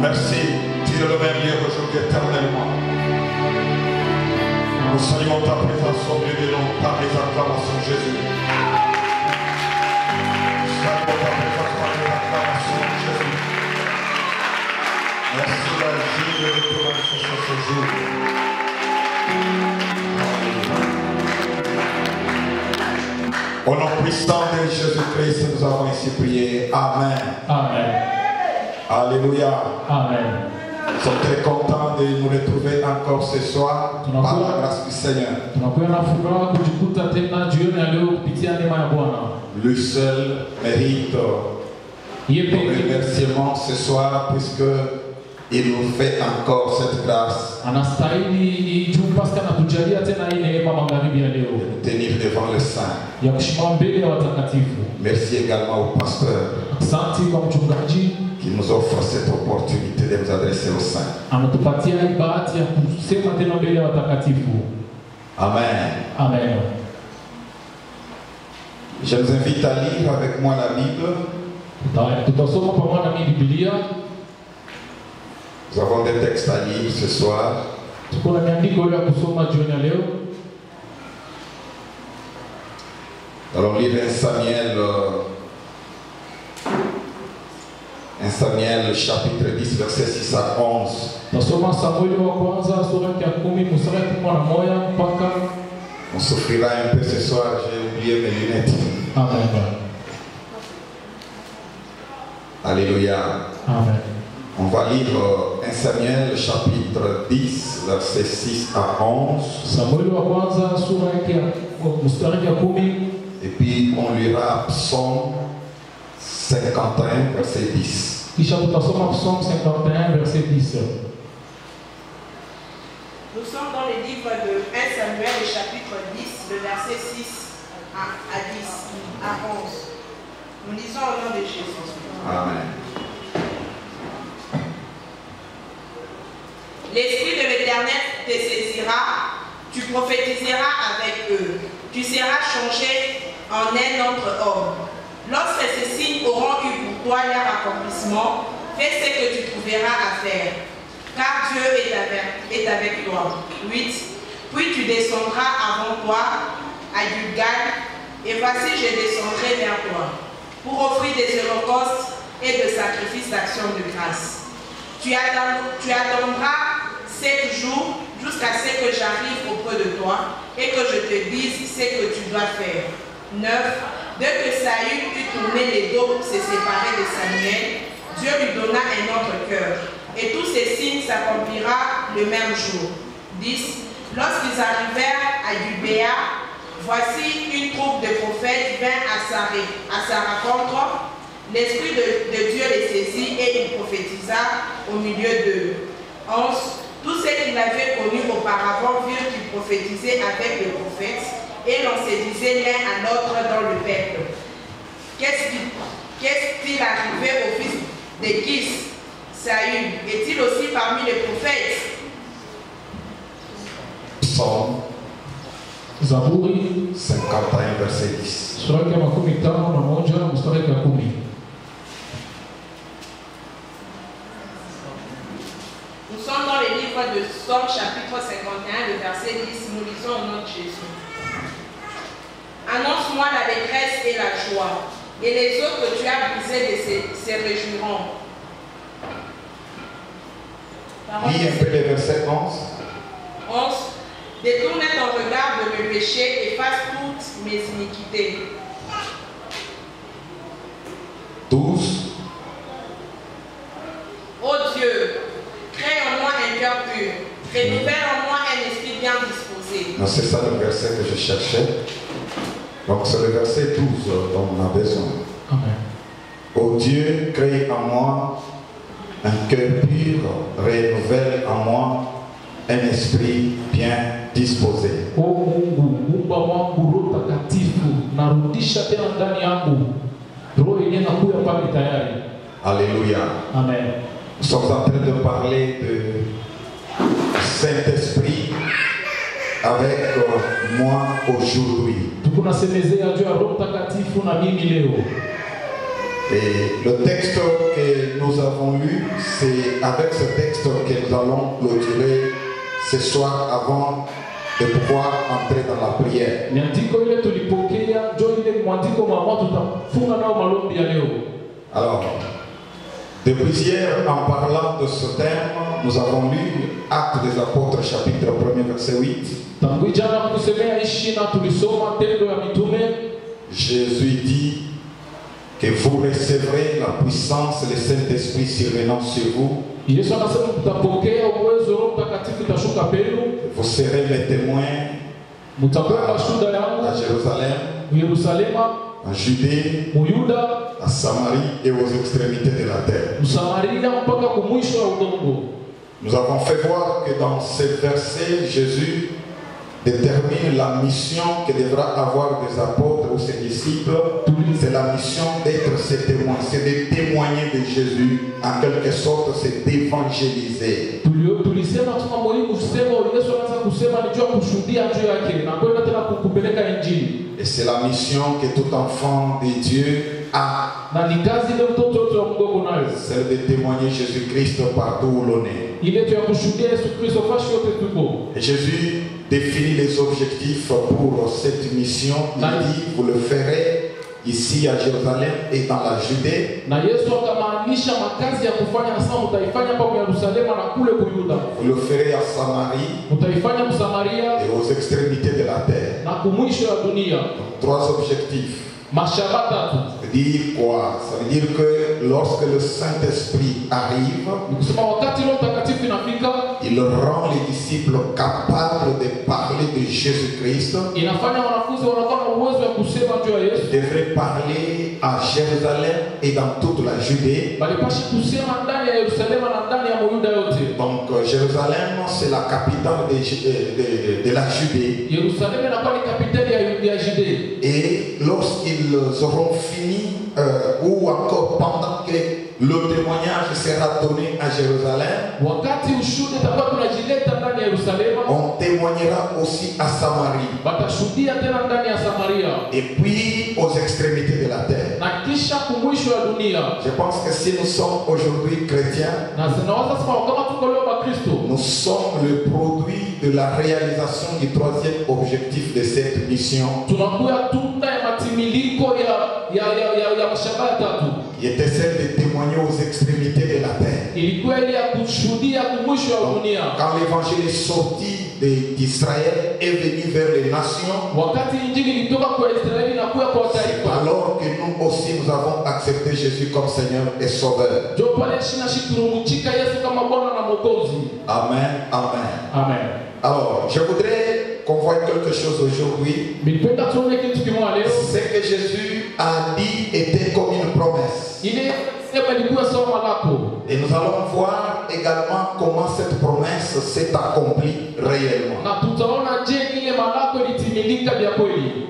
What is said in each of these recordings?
Merci, tu es le même hier, aujourd'hui, éternellement. Nous saluons ta présence au milieu de nous par les acclamations, Jésus. Nous saluons ta présence par les acclamations, Jésus. Merci d'agir et de te manifester ce jour. Au nom puissant de Jésus-Christ, nous avons ainsi prié. Amen. Amen. Alléluia. Amen. Nous sommes très contents de nous retrouver encore ce soir par la grâce du Seigneur. Lui seul mérite nos remerciements ce soir puisque il nous fait encore cette grâce de tenir devant le Saint. Merci également au pasteur qui nous offre cette opportunité de nous adresser au Saint. Amen. Amen. Je vous invite à lire avec moi la Bible. Nous avons des textes à lire ce soir. Alors lire 1 Samuel chapitre 10 verset 6 à 11. On souffrira un peu ce soir, j'ai oublié mes lunettes. Amen. Alléluia. Amen. On va lire 1 Samuel chapitre 10 verset 6 à 11. Et puis on lira Psaume 51 verset 10. Psaume 51 verset 10. Nous sommes dans le livre de 1 Samuel, le chapitre 10, le verset 6 à 10, à 11. Nous lisons au nom de Jésus. Amen. L'Esprit de l'Éternel te saisira, tu prophétiseras avec eux, tu seras changé en un autre homme. Lorsque ces signes auront eu pour toi leur accomplissement, fais ce que tu trouveras à faire, car Dieu est avec toi. 8. Puis tu descendras avant toi à Gilgal, et voici je descendrai vers toi, pour offrir des holocaustes et de sacrifices d'action de grâce. Tu attendras 7 jours jusqu'à ce que j'arrive auprès de toi et que je te dise ce que tu dois faire. 9. Dès que Saül eut tourné les dos pour se séparer de Samuel, Dieu lui donna un autre cœur. Et tous ces signes s'accompliront le même jour. 10. Lorsqu'ils arrivèrent à Gubéa, voici une troupe de prophètes vint à sa rencontre. L'Esprit de Dieu les saisit et il prophétisa au milieu d'eux. 11. Tous ceux qui l'avaient connu auparavant virent qu'il prophétisait avec les prophètes et l'on se disait l'un à l'autre dans le peuple. Qu'est-ce-t-il arrivé au fils de Kis, Saül? Est-il aussi parmi les prophètes? Psaume Zaburi 51 verset 10. Nous sommes dans le livre de Psaume chapitre 51, le verset 10, nous lisons au nom de Jésus. Annonce-moi la détresse et la joie, et les eaux que tu as brisées se réjouiront. Lis un peu le verset 11. 11. Détourne ton regard de mes péchés, efface toutes mes iniquités. 12. Ô Dieu, crée en moi un cœur pur, renouvelle en moi un esprit bien disposé. Non, c'est ça le verset que je cherchais. Donc c'est le verset 12 dont on a besoin. Amen. Ô Dieu, crée en moi un cœur pur, renouvelle en moi un esprit bien disposé. Alléluia. Amen. Nous sommes en train de parler de Saint-Esprit avec moi aujourd'hui. Et le texte que nous avons lu, c'est avec ce texte que nous allons clôturer ce soir avant de pouvoir entrer dans la prière. Alors, depuis hier, en parlant de ce thème, nous avons lu Actes des Apôtres, chapitre 1er, verset 8. Jésus dit que vous recevrez la puissance, le Saint-Esprit survenant sur vous. Vous serez mes témoins à Jérusalem, en Judée, à Samarie et aux extrémités de la terre. Nous avons fait voir que dans ces versets, Jésus détermine la mission que devra avoir des apôtres ou ses disciples. C'est la mission d'être ses témoins, c'est de témoigner de Jésus, en quelque sorte, c'est d'évangéliser. Et c'est la mission que tout enfant de Dieu a. Celle de témoigner Jésus-Christ partout où l'on est. Et Jésus définit les objectifs pour cette mission. Il dit, vous le ferez ici à Jérusalem et dans la Judée. Vous le ferez à Samarie et aux extrémités de la terre. Donc, 3 objectifs. Ça veut dire quoi? Ça veut dire que lorsque le Saint-Esprit arrive, il rend les disciples capables de parler de Jésus-Christ. Il devrait parler à Jérusalem et dans toute la Judée. Donc Jérusalem, c'est la capitale de la Judée. Et lorsqu'ils auront fini, ou encore pendant que le témoignage sera donné à Jérusalem, on témoignera aussi à Samarie. Et puis aux extrémités de la terre. Je pense que si nous sommes aujourd'hui chrétiens, nous sommes le produit de la réalisation du 3e objectif de cette mission. Il était celle de témoigner aux extrémités de la terre. Donc, quand l'évangile est sorti d'Israël et venu vers les nations, c'est alors que nous aussi nous avons accepté Jésus comme Seigneur et Sauveur. Amen, amen. Amen. Alors, je voudrais qu'on voie quelque chose aujourd'hui. Ce que Jésus a dit était comme une promesse. Et nous allons voir également comment cette promesse s'est accomplie réellement.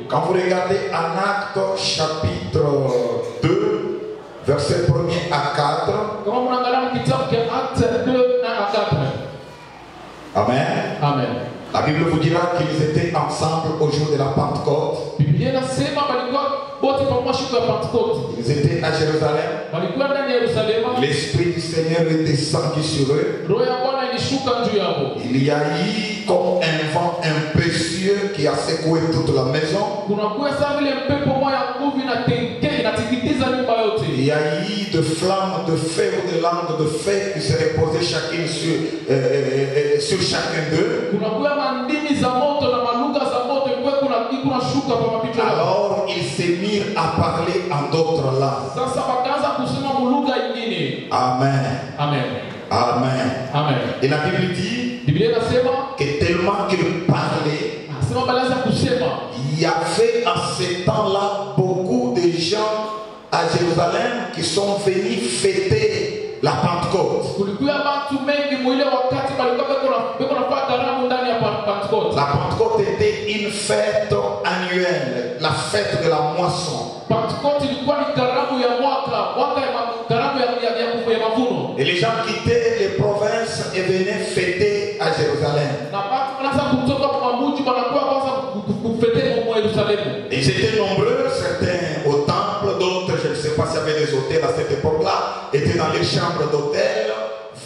Quand vous regardez en Actes chapitre 2, verset 1er à 4. Amen. Amen. La Bible vous dira qu'ils étaient ensemble au jour de la Pentecôte. Ils étaient à Jérusalem. L'Esprit du Seigneur est descendu sur eux. Il y a eu comme un vent impétueux qui a secoué toute la maison. Il y a eu de flammes de feu ou de langues de feu qui se reposaient chacune sur chacun d'eux. Alors ils se mirent à parler en d'autres langues. Amen. Amen. Amen. Amen. Et la Bible dit que tellement qu'ils parlaient, il y avait en ces temps-là beaucoup de gens à Jérusalem qui sont venus fêter la Pentecôte. La Pentecôte était une fête annuelle, la fête de la moisson. Et les gens quittaient les provinces et venaient fêter à Jérusalem. Ils étaient nombreux, certains au temple, d'autres, je ne sais pas s'il y avait des hôtels des chambres d'hôtel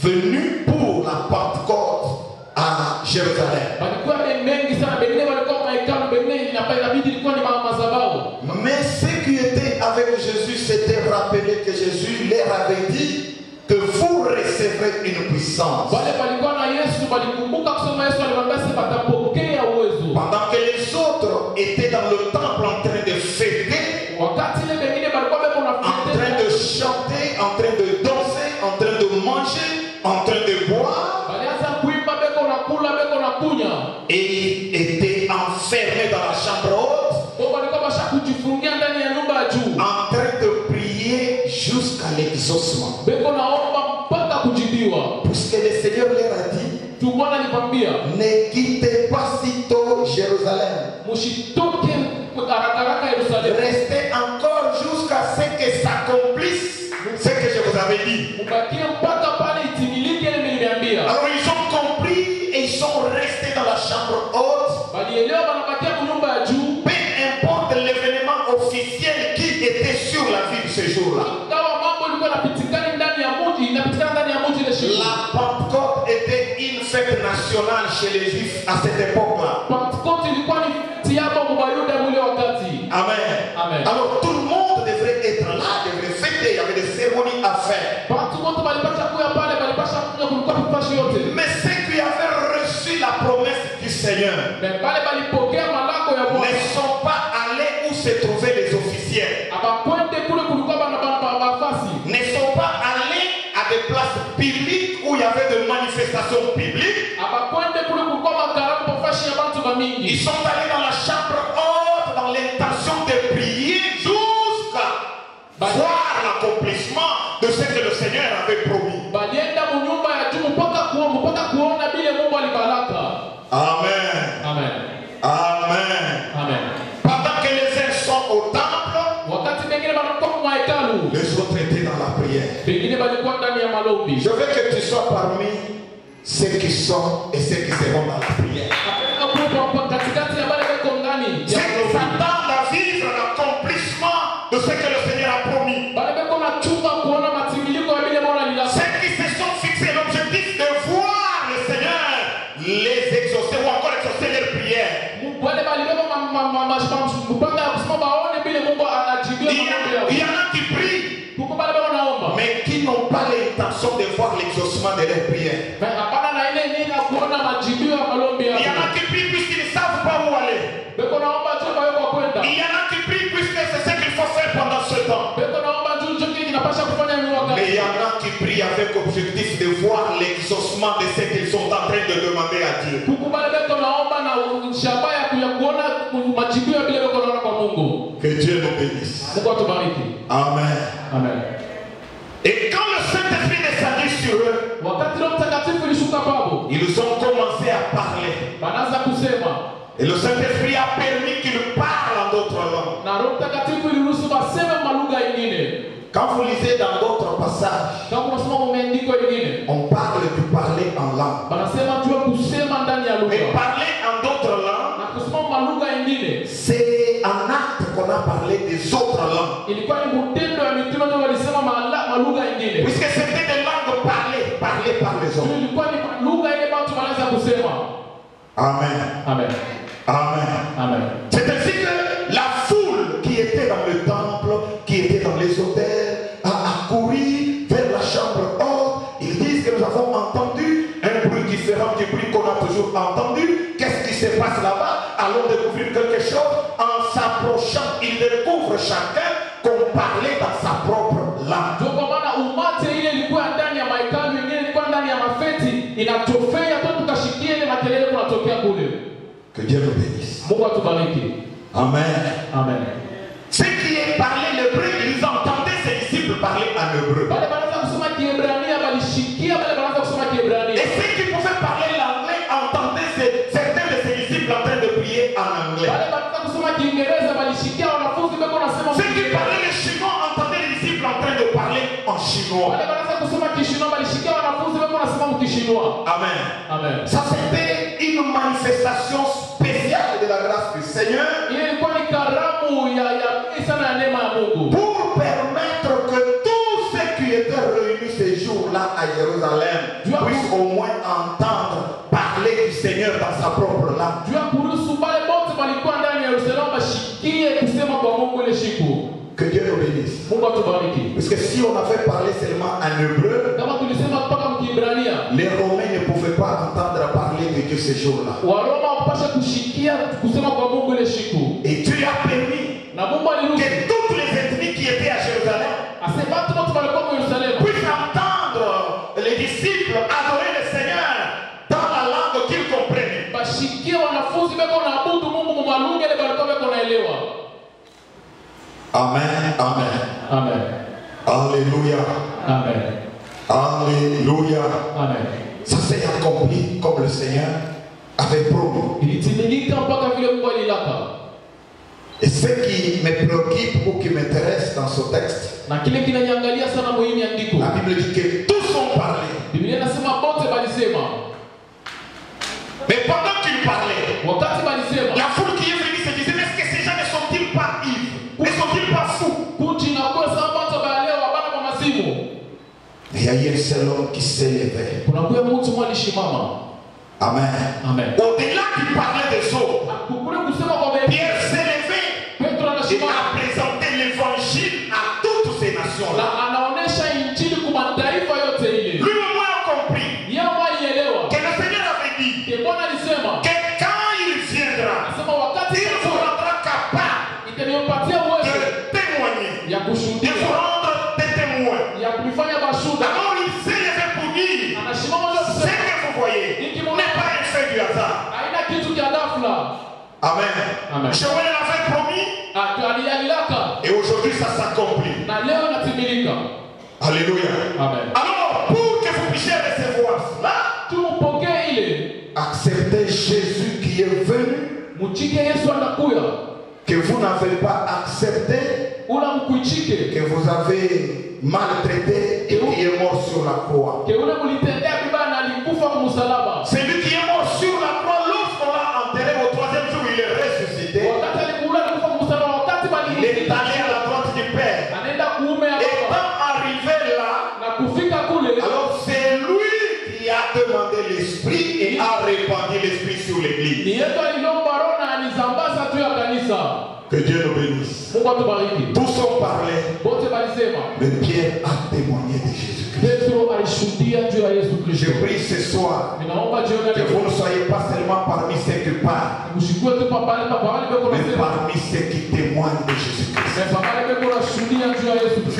venues pour la Pentecôte à Jérusalem. Mais ceux qui étaient avec Jésus s'étaient rappelés que Jésus leur avait dit que vous recevrez une puissance. Pendant que les autres étaient dans le temple en train de fêter, en train de chanter, en train de danser, en train de manger, en train de boire, et étaient enfermés dans la chambre haute, en train de prier jusqu'à l'exaucement. Puisque le Seigneur leur a dit, ne quittez pas sitôt Jérusalem. Restez encore jusqu'à ce que s'accomplisse ce que je vous avais dit. Alors ils ont compris et ils sont restés dans la chambre haute. Peu importe l'événement officiel qui était sur la vie de ce jour-là. La Pentecôte était une fête nationale chez les Juifs à cette époque-là. Amen. Alors tout le monde devrait être là, devrait fêter, il y avait des cérémonies à faire. Mais ceux qui avaient reçu la promesse du Seigneur ne sont pas allés où se trouvaient les officiels. Ne sont pas allés à des places publiques où il y avait des manifestations publiques. Ils sont allés dans la chambre haute dans l'intention de prier jusqu'à voir l'accomplissement de ce que le Seigneur avait promis. Amen. Pendant que les uns sont au temple, les autres étaient dans la prière. Je veux que tu sois parmi ceux qui sont et ceux qui seront dans la prière. Ceux qui s'attendent à vivre l'accomplissement de ce que le Seigneur a promis. Ceux qui se sont fixés l'objectif de voir le Seigneur les exaucer ou encore exaucer leurs prières. Il y en a qui prient, mais qui n'ont pas l'intention de voir l'exaucement de leurs prières. Il y en a qui prient puisqu'ils ne savent pas où aller. Il y en a qui prient puisque c'est ce qu'il faut faire pendant ce temps. Mais il y en a qui prient avec l'objectif de voir l'exaucement de ce qu'ils sont en train de demander à Dieu. Que Dieu nous bénisse. Amen. Et quand le Saint-Esprit descendit sur eux, ils ont commencé à parler. Et le Saint-Esprit a permis qu'ils parlent en d'autres langues. Quand vous lisez dans d'autres passages, on parle de parler en langue. Mais parler en d'autres langues, c'est un acte qu'on a parlé des autres langues. Puisque c'était des langues parlées par les hommes. Amen. C'est ainsi que la foule qui était dans le temple, qui était dans les hôtels, a couru vers la chambre haute. Ils disent que nous avons entendu un bruit différent du bruit qu'on a toujours entendu. Qu'est-ce qui se passe là-bas? Allons découvrir quelque chose. En s'approchant, ils découvrent chacun qu'on parlait dans sa propre langue. Que Dieu nous bénisse. Amen. Ce qui est parlé l'hébreu, ils entendaient ses disciples parler en hébreu. Et ceux qui pouvaient parler l'anglais entendaient certains de ses disciples en train de prier en anglais. Ceux qui parlaient le chinois entendaient les disciples en train de parler en chinois. Amen. Ça c'était une manifestation spéciale de la grâce du Seigneur pour permettre que tous ceux qui étaient réunis ce Jérusalem puisse au moins entendre parler du Seigneur dans sa propre langue. Que Dieu nous bénisse. Parce que si on avait parlé seulement en hébreu, les Romains ne pouvaient pas entendre parler de Dieu ces jours-là. Et Dieu a permis que toutes les ethnies qui étaient à Jérusalem puissent entendre les disciples adorer le Seigneur dans la langue qu'ils comprenaient. Amen, amen. Amen. Alléluia. Amen. Alléluia. Amen. Ça s'est accompli comme le Seigneur avait promis. Et ce qui me préoccupe ou qui m'intéresse dans ce texte, la Bible dit que tous ont parlé. Mais pendant qu'ils parlaient, la foule qui est venue se disait, mais est-ce que ces gens ne sont-ils pas ivres? Ne sont-ils pas fous? Mais il y a eu un seul homme qui s'est levé. Amen. Amen. Au-delà qu'il parlait des autres, Pierre s'est levé. Il a présenté l'évangile à toutes ces nations-là. Lui au moins a compris que le Seigneur avait dit que quand il viendra, il vous rendra capable de témoigner. Il vous rendre des témoins. Alors il s'est levé pour dire, ce que vous voyez n'est pas un fait du hasard. Amen. Amen. Joël avait promis. Et aujourd'hui ça s'accomplit. Alléluia. Amen. Alors pour que vous puissiez recevoir cela, acceptez Jésus qui est venu, que vous n'avez pas accepté, que vous avez maltraité et qui est mort sur la croix. Celui qui est mort sur la croix, lorsqu'on l'a enterré au troisième jour, il est ressuscité. Il est allé à la droite du Père. Étant arrivé là, alors c'est lui qui a demandé l'Esprit et a répandu l'Esprit sur l'Église. Que Dieu nous bénisse. Tous ont parlé, mais Pierre a témoigné de Jésus-Christ. Je prie ce soir que vous ne soyez pas seulement parmi ceux qui parlent, mais parmi ceux qui témoignent de Jésus-Christ. C'est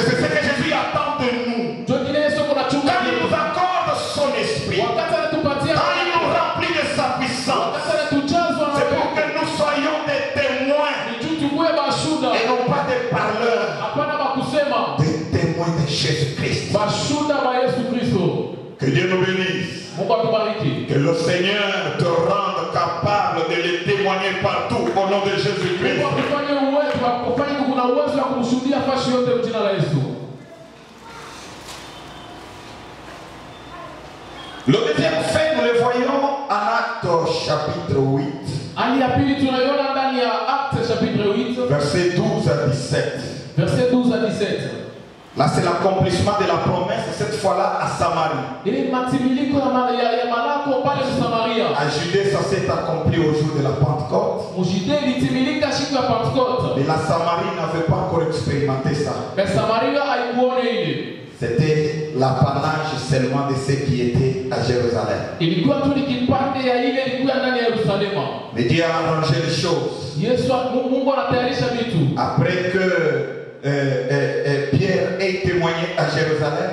ce que Jésus attend de nous. Quand il nous accorde son esprit, quand il nous remplit de sa puissance, c'est pour que nous soyons des témoins et non pas des parleurs, des témoins de Jésus-Christ. Que Dieu nous bénisse. Que le Seigneur te rende capable de les témoigner partout au nom de Jésus-Christ. Le deuxième fait, nous le voyons en Actes chapitre 8. Verset 12 à 17. Verset 12 à 17. Là, c'est l'accomplissement de la promesse, cette fois-là à Samarie. À Judée, ça s'est accompli au jour de la Pentecôte. Mais la Samarie n'avait pas encore expérimenté ça. C'était l'apanage seulement de ceux qui étaient à Jérusalem. Mais Dieu a arrangé les choses. Après que Pierre ait témoigné à Jérusalem,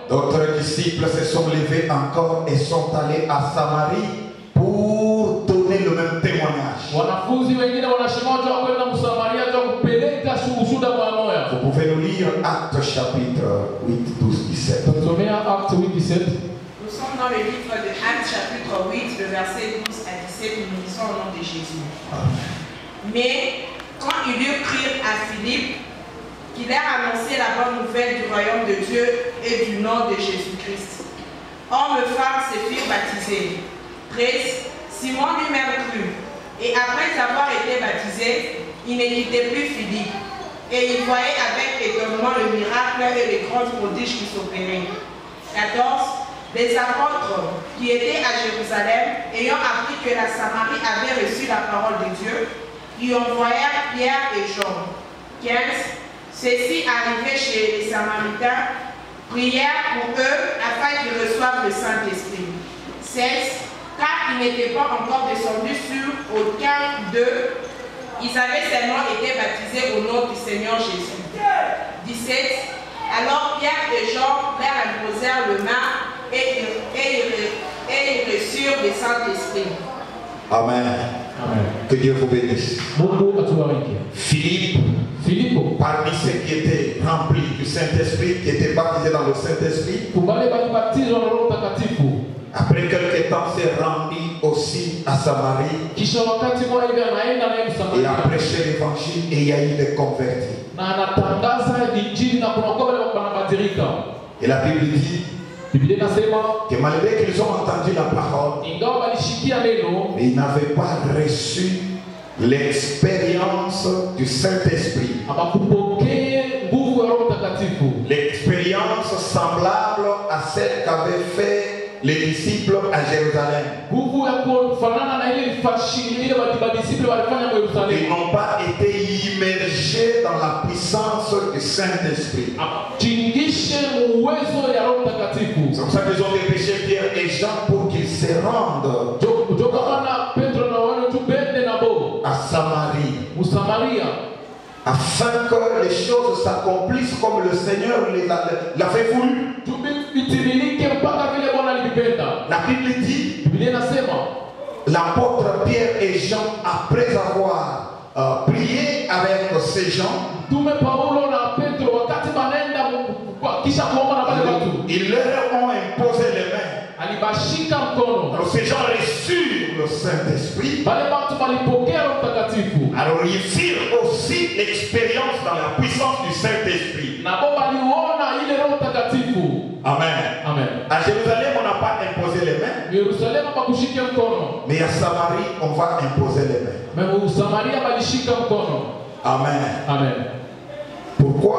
d'autres disciples se sont levés encore et sont allés à Samarie pour donner le même témoignage. Vous pouvez nous lire Actes chapitre 8, 12, 17. Nous sommes dans le livre de Actes chapitre 8, le verset 12 à 17, nous lisons au nom de Jésus. Mais quand ils lui crurent à Philippe, qu'il leur annonçait la bonne nouvelle du royaume de Dieu et du nom de Jésus-Christ, hommes et femmes se firent baptiser. 13. Simon lui-même crut, et après avoir été baptisé, il ne quittait plus Philippe. et il voyait avec étonnement le miracle et les grands prodiges qui s'opéraient. 14. Les apôtres qui étaient à Jérusalem, ayant appris que la Samarie avait reçu la parole de Dieu, y envoyèrent Pierre et Jean. 15. Ceux-ci arrivés chez les Samaritains, prièrent pour eux afin qu'ils reçoivent le Saint-Esprit. 16. Car ils n'étaient pas encore descendus sur aucun d'eux, ils avaient seulement été baptisés au nom du Seigneur Jésus. 17. Alors Pierre et Jean leur imposèrent le main et ils reçurent le Saint-Esprit. Amen. Amen. Que Dieu vous bénisse. Mungu atubariki. Filipo, parmi ceux qui étaient remplis du Saint-Esprit, qui étaient baptisés dans le Saint-Esprit, wale walibatizwa na Roho Mtakatifu. après quelque temps, s'est rendu aussi à Samarie Kisha wakati mmoja hivi anaenda naye et a Samaria. prêché l'évangile et il y a eu des convertis. Na anatangaza injili na kuna wale wanabadilika. Et la Bible dit Biblia inasema que malgré qu'ils ont entendu la parole, ingawa walishikia neno, mais ils n'avaient pas reçu l'expérience du Saint-Esprit. hawakupokea nguvu ya Roho Mtakatifu. L'expérience semblable à celle qu'avaient fait les disciples à Jérusalem. Nguvu ya kufanana na ile ilifashiria wadisiple walifanya kwa Ils Yerusalemu. n'ont pas été immergés dans la puissance du Saint-Esprit. Jingishe uwezo ya Roho Mtakatifu. C'est comme ça qu'ils ont dépêché Pierre et Jean pour qu'ils se rendent Joka wana Petro na wale tubende nabo à Samarie, Usamaria, afin que les choses s'accomplissent comme le Seigneur l'avait voulu. tubitimilike mpaka vile Bwana alipenda. La Bible dit, Biblia inasema l'apôtre Pierre et Jean, après avoir prié avec ces gens, Tume Paulo na Petro wakati banaenda kisha kuomba na wale watu, ils leur ont imposé les mains. alibashika mkono. Alors ces gens reçurent le Saint-Esprit. Wale watu walipokea Roho Mtakatifu. Alors ils firent aussi l'expérience dans la puissance du Saint-Esprit. Na bo waliona ile Roho Mtakatifu. Amen. Amen. À Jérusalem, on n'a pas imposé les mains, Yerusalemu bakushika mkono. mais à Samarie, on va imposer les mains. Mais Usamaria balishika mkono. Amen. Amen. Pourquoi?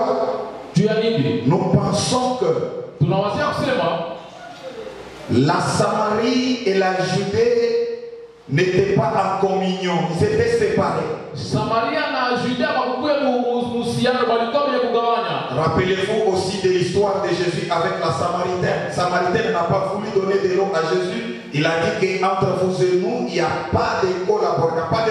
Juu ya nini? Nous pensons que Tunawazia kusema la Samarie et la Judée n'étaient pas en communion, ils étaient séparés. Samaria na Judea bakukuwe muhusiano balikuwa wenye kugawanya. Rappelez-vous aussi de l'histoire de Jésus avec la Samaritaine. La Samaritaine n'a pas voulu donner de l'eau à Jésus. Il a dit qu'entre vous et nous, il n'y a pas de collaboration, il n'y a pas